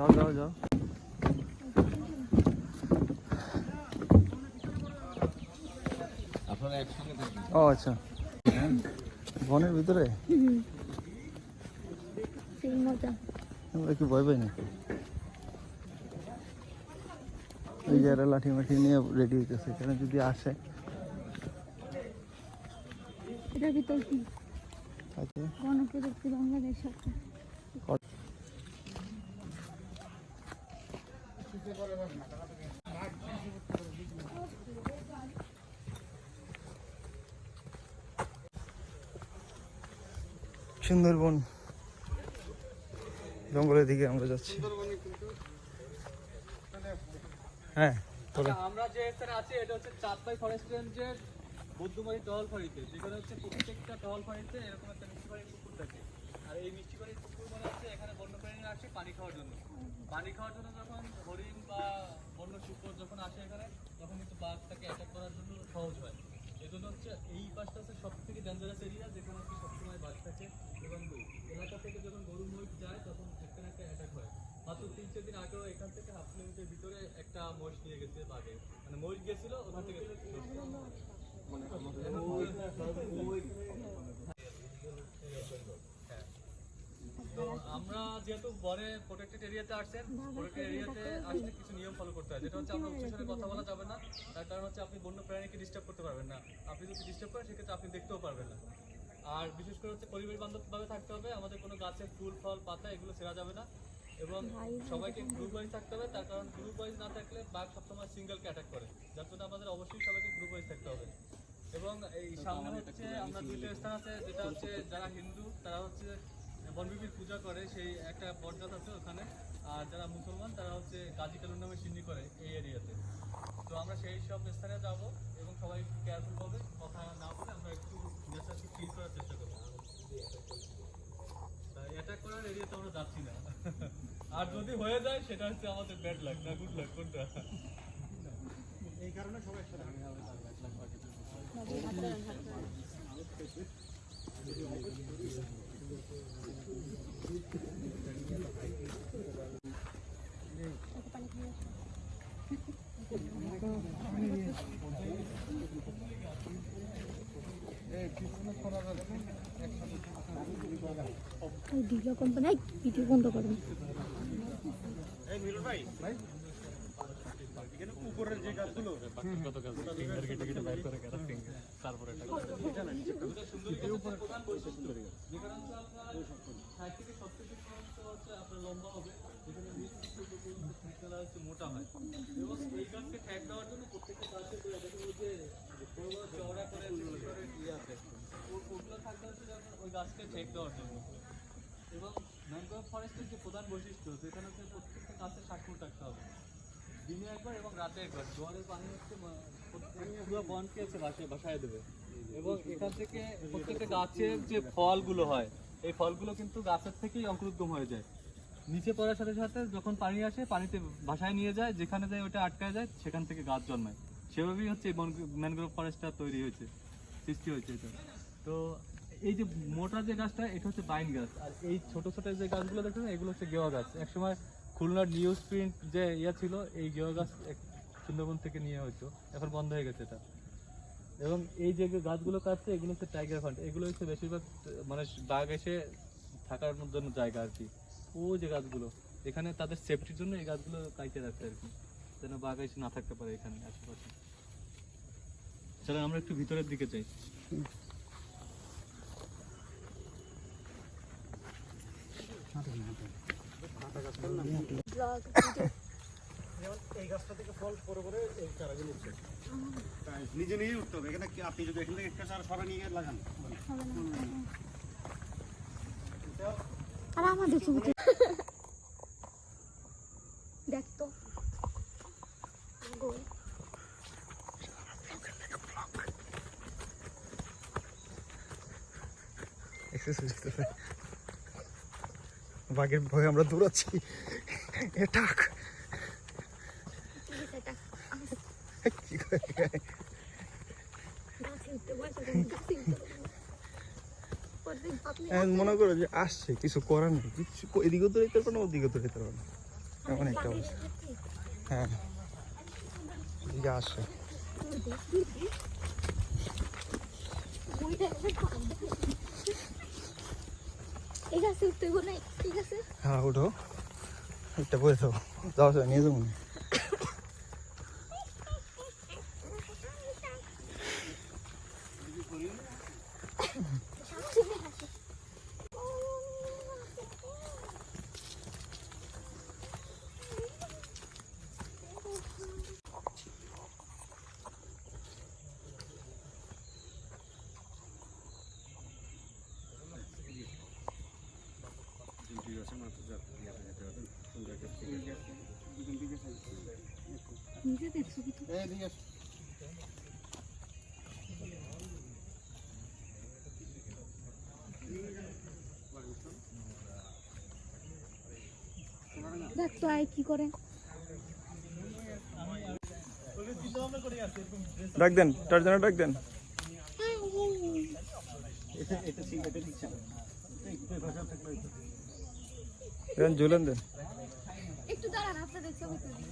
যাও যাও যাও। আপনারা একসঙ্গে থাকবেন? ও আচ্ছা, বনের ভিতরে সেই মজা। আমরা কি ভয় পাই নাকি? ওই যারা লাঠি মাঠি নিয়ে রেডি হইতেছে, এখানে যদি আসে। এটার ভিতর কি আছে গণপ্রযুক্তি বাংলাদেশ সরকার। সুন্দরবন জঙ্গলের দিকে আমরা যাচ্ছি। হ্যাঁ, আমরা যে এখানে আছি এটা হচ্ছে চাঁদপাই ফরেস্ট রেঞ্জের বৌদ্ধমারি টহল ফাঁড়িতে, যেখানে হচ্ছে প্রত্যেকটা টহল ফাঁড়িতে এরকম একটা মিষ্টি বাড়ির পুকুর থাকে। আর এই মিষ্টি বাড়ির পুকুর মানে হচ্ছে এখানে বন্যপ্রাণীরা আসে পানি খাওয়ার জন্য। পানি খাওয়ার জন্য যখন হরিণ বা বন্য শুকর যখন আসে এখানে, তখন কিন্তু বাঘটাকে অ্যাটাক করার জন্য সহজ হয়। এই জন্য হচ্ছে এই পাশটা হচ্ছে সব থেকে ডেঞ্জারাস এরিয়া, যেখানে হচ্ছে সবসময় বাঘ থাকে। এবং এলাকা থেকে যখন গরু মহিষ যায় তখন একটা না একটা অ্যাটাক হয়। মাত্র 3-4 দিন আগেও এখান থেকে হাফ কিলোমিটার ভিতরে একটা মহিষ নিয়ে গেছে বাঘে, মানে মহিষ গেছিল ওখান থেকে। তো আমরা যেহেতু বনে প্রোটেক্টেড এরিয়াতে আসছেন, প্রোটেক্টেড এরিয়াতে আসলে কিছু নিয়ম ফলো করতে হয়, যেটা হচ্ছে আমরা উচ্চস্বরে কথা বলা যাবে না। তার কারণ হচ্ছে আপনি বন্য প্রাণীকে ডিস্টার্ব করতে পারবেন না। আপনি যদি ডিস্টার্ব করেন সেক্ষেত্রে আপনি দেখতেও পারবেন না। আর বিশেষ করে হচ্ছে পরিবেশ বান্ধবভাবে থাকতে হবে। আমাদের কোনো গাছের ফুল ফল পাতা এগুলো ছেঁড়া যাবে না। এবং সবাইকে গ্রুপ ওয়াইজ থাকতে হবে, তার কারণ গ্রুপ ওয়াইজ না থাকলে বাঘ সবসময় সিঙ্গেলকে অ্যাটাক করে, যার জন্য আমাদের অবশ্যই সবাইকে গ্রুপ ওয়াইজ থাকতে হবে। এবং এই সামনে হচ্ছে আমরা দুইটা স্থান আছে, যেটা হচ্ছে যারা হিন্দু তারা হচ্ছে বনবিবির পূজা করে, সেই একটা বটগাছ আছে ওখানে। আর যারা মুসলমান তারা হচ্ছে গাজী কালুর নামে সিন্নি করে এই এরিয়াতে। তো আমরা সেই সব স্থানে যাব এবং সবাই একটু কেয়ারফুল হবে, কথা না বলে আমরা একটু নেচারকে ফিল করার চেষ্টা করবো। অ্যাটাক করার এরিয়াতে আমরা যাচ্ছি না। আর যদি হয়ে যায় সেটা হচ্ছে আমাদের ব্যাড লাক না গুড লাক, কোনটা? এই কারণে সবাই একসাথে দিলো কোম্পানি ভিডিও বন্ধ করুন। উপরের যে গাছগুলো কত গাছ ফিঙ্গার কেটে কেটে বাইর করে কেটে ফিঙ্গার, তারপরে এটা সুন্দরী উপরে প্রধান বৈশিষ্ট্য যেখানে হচ্ছে আপনার 60 থেকে 70 ফিট পর্যন্ত হচ্ছে আপনার লম্বা হবে, যেখানে নিচ থেকে হচ্ছে মোটা হয়। এবং এই গাছকে ঠ্যাক দেওয়ার জন্য প্রত্যেকটা গাছের দেখুন ওই যে চওড়া করে ইয়ে আছে, ওগুলো থাকতে হচ্ছে ওই গাছকে ঠেক দেওয়ার জন্য। এবং ম্যানগ্রোভ ফরেস্টের যে প্রধান বৈশিষ্ট্য, যেখানে হচ্ছে প্রত্যেকটা গাছের শাকুর থাকতে হবে দিনে একবার এবং রাতে একবার। জোয়ারের পানি হচ্ছে পুরো বনকে হচ্ছে ভাসায় দেবে। এবং এখান থেকে প্রত্যেকটা গাছের যে ফলগুলো হয়, এই ফলগুলো কিন্তু গাছের থেকেই অঙ্কুরোদ্গম হয়ে যায়। নিচে পড়ার সাথে সাথে যখন পানি আসে পানিতে ভাসায় নিয়ে যায়, যেখানে যায় ওটা আটকায় যায়, সেখান থেকে গাছ জন্মায়। সেভাবেই হচ্ছে এই ম্যানগ্রোভ ফরেস্টটা তৈরি হয়েছে, সৃষ্টি হয়েছে এটা। তো এই যে মোটা যে গাছটা এটা হচ্ছে বাইন গাছ, আর এই ছোট ছোট যে গাছগুলো দেখছেন এগুলো হচ্ছে গেওয়া গাছ। একসময় খুলনার নিউজ প্রিন্ট যে ছিল এই গেওয়া গাছ সুন্দরবন থেকে নিয়ে হয়তো, এখন বন্ধ হয়ে গেছে এটা। এবং এই যে গাছগুলো কাটছে এগুলো হচ্ছে টাইগার ফান্ড, এগুলো হচ্ছে বেশিরভাগ মানে বাঘ এসে থাকার জন্য জায়গা আর কি। ও যে গাছগুলো এখানে তাদের সেফটির জন্য এই গাছগুলো কাইতে রাখছে আর কি, যেন বাঘ এসে না থাকতে পারে এখানে আশেপাশে। চলেন আমরা একটু ভিতরের দিকে যাই। এই গাছটা থেকে ফল পরে পরে এই চারাগুলো উঠছে, নিজে নিজেই উঠতে হবে। এখানে আপনি যদি এখান থেকে একটা চারা সরা নিয়ে লাগান, আর আমাদের ছবিতে দেখতো বাঘের ভয়ে আমরা দৌড়াচ্ছি। মনে করো যে আসছে, কিছু করার নেই, কিছু এদিকেও তো যেতে পারবো না ওদিকেও তো যেতে পারবো না। এমন একটা অবস্থা। হ্যাঁ এদিকে আসছে। এই গাছে উঠতে গো নাই, ঠিক আছে? হ্যাঁ উঠো, একটা বয়ে যাবো, যাও স্যার নিয়ে যাবো। নিজে দেখছো কি তো? দেখ তো আয় কি করে। ডাক দেন, তার জন্য ডাক দেন। ঝুলেন দেন। একটু দাঁড়ান, আপনাদের ছবি তুলি।